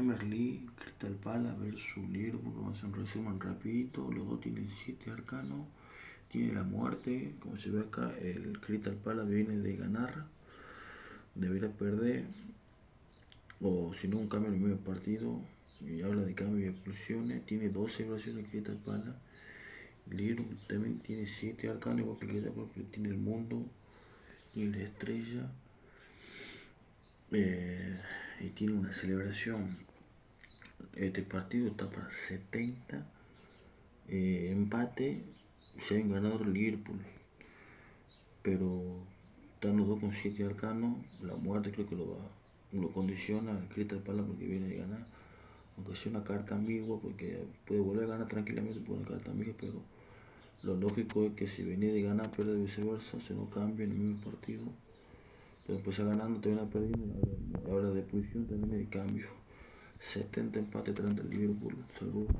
Premier League, Crystal Palace versus Liverpool. Vamos a hacer un resumen rapidito. Los dos tienen 7 arcanos. Tiene la muerte, como se ve acá. El Crystal Palace viene de ganar, debería perder, o si no un cambio en el medio partido. Y habla de cambio y expulsiones. Tiene 12 celebraciones Crystal Palace. Liverpool también tiene 7 arcanos, igual que el Crystal Palace, pero tiene el mundo y la estrella. Y tiene una celebración. Este partido está para 70 empate, si hay un ganador Liverpool, pero están los dos con 7 arcanos. La muerte creo que lo condiciona al Crystal Palace porque viene de ganar, aunque sea una carta ambigua, porque puede volver a ganar tranquilamente por una carta ambigua, pero lo lógico es que si venía de ganar, pierde, viceversa, se no cambia en el mismo partido, pero empieza ganando, termina perdiendo, habla de expulsión, también de cambio. 70 empate, 30 Liverpool. Saludos.